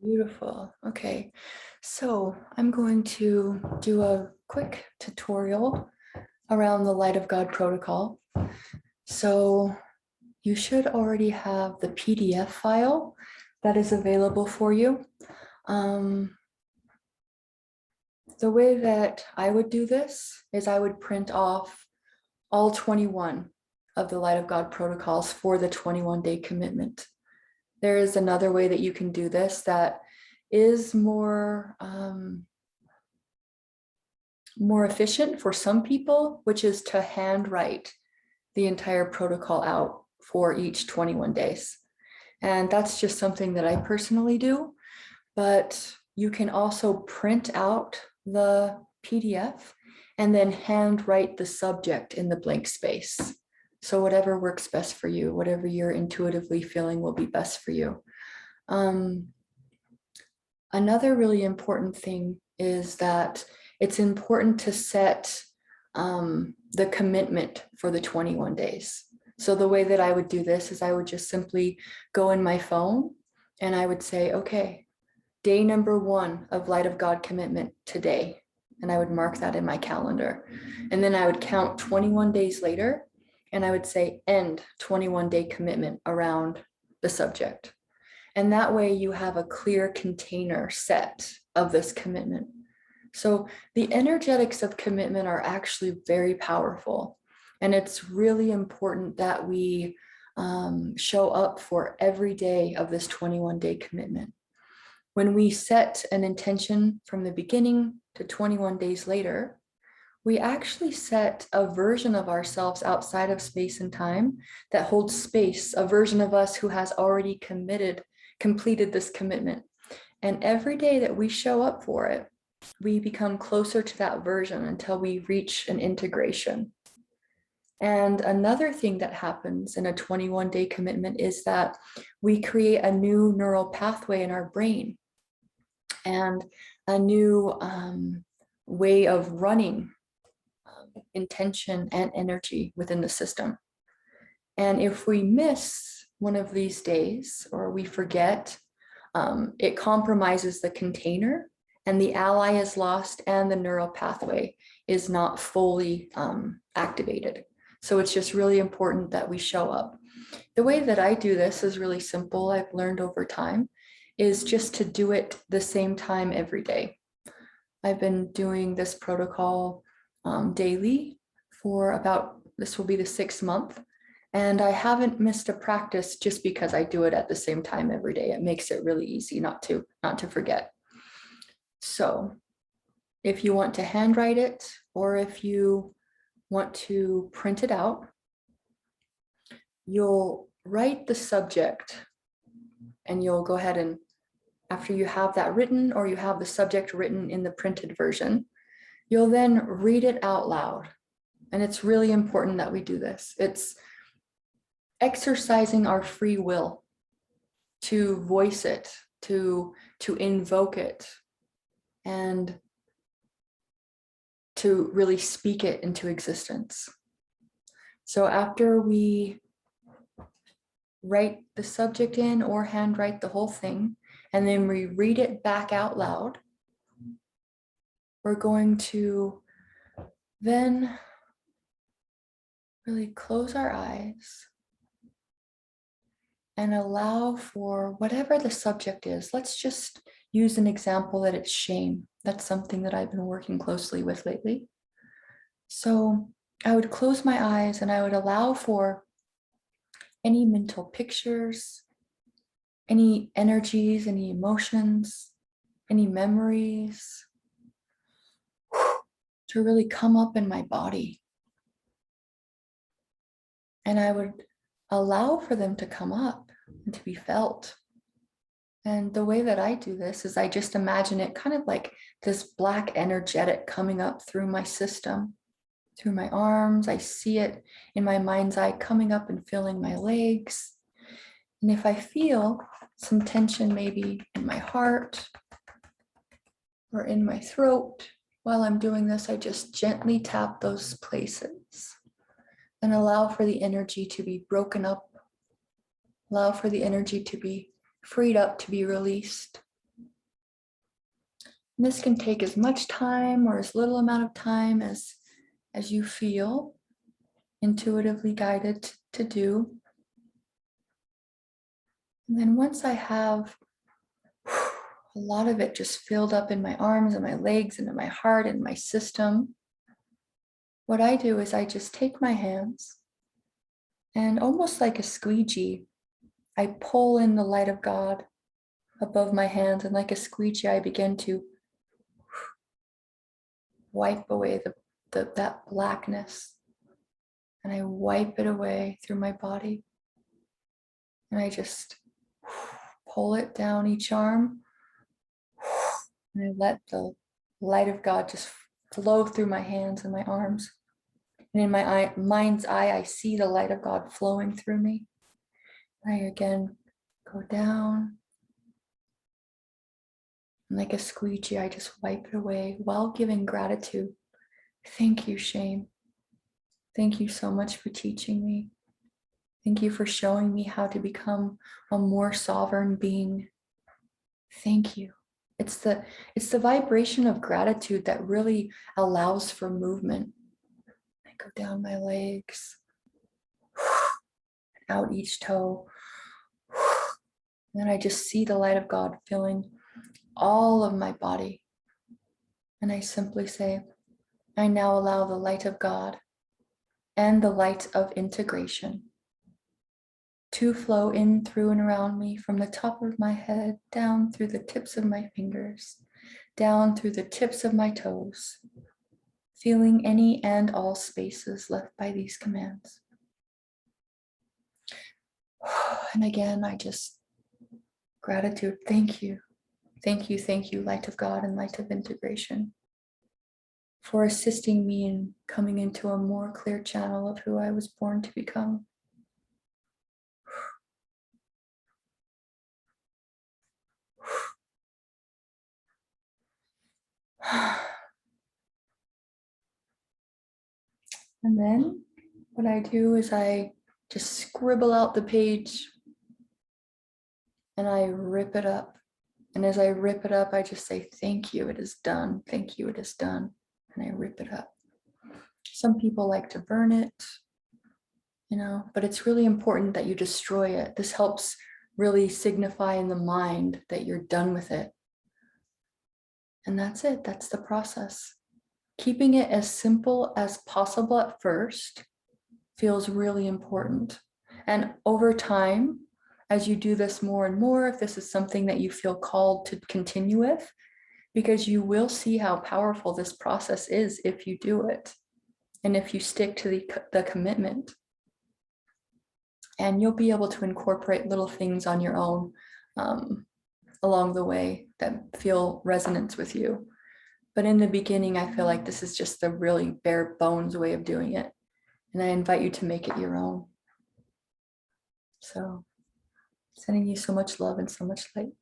Beautiful. Okay, so I'm going to do a quick tutorial around the Light of God protocol. So you should already have the PDF file that is available for you. The way that I would do this is I would print off all 21 of the Light of God protocols for the 21-day commitment. There is another way that you can do this that is more efficient for some people, which is to handwrite the entire protocol out for each 21 days. And that's just something that I personally do, but you can also print out the PDF and then handwrite the subject in the blank space. So whatever works best for you, whatever you're intuitively feeling will be best for you. Another really important thing is that it's important to set the commitment for the 21 days. So the way that I would do this is I would just simply go in my phone and I would say, okay, day number 1 of Light of God commitment today. And I would mark that in my calendar. And then I would count 21 days later and I would say end 21-day commitment around the subject. And that way you have a clear container set of this commitment. So the energetics of commitment are actually very powerful. And it's really important that we show up for every day of this 21-day commitment. When we set an intention from the beginning to 21 days later, we actually set a version of ourselves outside of space and time that holds space, a version of us who has already completed this commitment. And every day that we show up for it, we become closer to that version until we reach an integration. And another thing that happens in a 21-day commitment is that we create a new neural pathway in our brain and a new way of running intention and energy within the system. And if we miss one of these days or we forget, it compromises the container and the ally is lost and the neural pathway is not fully activated. So it's just really important that we show up. The way that I do this is really simple. I've learned over time is just to do it the same time every day. I've been doing this protocol daily for about, this will be the 6th month. And I haven't missed a practice just because I do it at the same time every day. It makes it really easy not to forget. So if you want to handwrite it or if you want to print it out, you'll write the subject and you'll go ahead and after you have that written or you have the subject written in the printed version, you'll then read it out loud. And it's really important that we do this. It's exercising our free will to voice it, to invoke it, and to really speak it into existence. So after we write the subject in or handwrite the whole thing, and then we read it back out loud, we're going to then really close our eyes and allow for whatever the subject is. Let's just use an example that it's shame. That's something that I've been working closely with lately. So I would close my eyes and I would allow for any mental pictures, any energies, any emotions, any memories to really come up in my body. And I would allow for them to come up and to be felt. And the way that I do this is I just imagine it kind of like this black energetic coming up through my system, through my arms. I see it in my mind's eye coming up and filling my legs. And if I feel some tension maybe in my heart or in my throat, while I'm doing this, I just gently tap those places and allow for the energy to be broken up, allow for the energy to be freed up, to be released. And this can take as much time or as little amount of time as you feel intuitively guided to do. And then once I have a lot of it just filled up in my arms and my legs and in my heart and my system, what I do is I just take my hands and almost like a squeegee, I pull in the light of God above my hands, and like a squeegee, I begin to wipe away that blackness, and I wipe it away through my body, and I just pull it down each arm, and I let the light of God just flow through my hands and my arms. And in my mind's eye, I see the light of God flowing through me. I again go down. And like a squeegee, I just wipe it away while giving gratitude. Thank you, Shane. Thank you so much for teaching me. Thank you for showing me how to become a more sovereign being. Thank you. It's the vibration of gratitude that really allows for movement. I go down my legs, out each toe. And then I just see the light of God filling all of my body. And I simply say, I now allow the light of God and the light of integration to flow in, through, and around me from the top of my head, down through the tips of my fingers, down through the tips of my toes, feeling any and all spaces left by these commands. And again, I just, gratitude, thank you. Thank you, light of God and light of integration, for assisting me in coming into a more clear channel of who I was born to become. And then what I do is I just scribble out the page and I rip it up. And as I rip it up, I just say, thank you, it is done. Thank you, it is done. And I rip it up. Some people like to burn it, but it's really important that you destroy it. This helps really signify in the mind that you're done with it. And that's it. That's the process. Keeping it as simple as possible at first feels really important. And over time, as you do this more and more, if this is something that you feel called to continue with, because you will see how powerful this process is if you do it. And if you stick to the commitment. And you'll be able to incorporate little things on your own along the way that feel resonance with you. But in the beginning, I feel like this is just the really bare bones way of doing it. And I invite you to make it your own. So sending you so much love and so much light.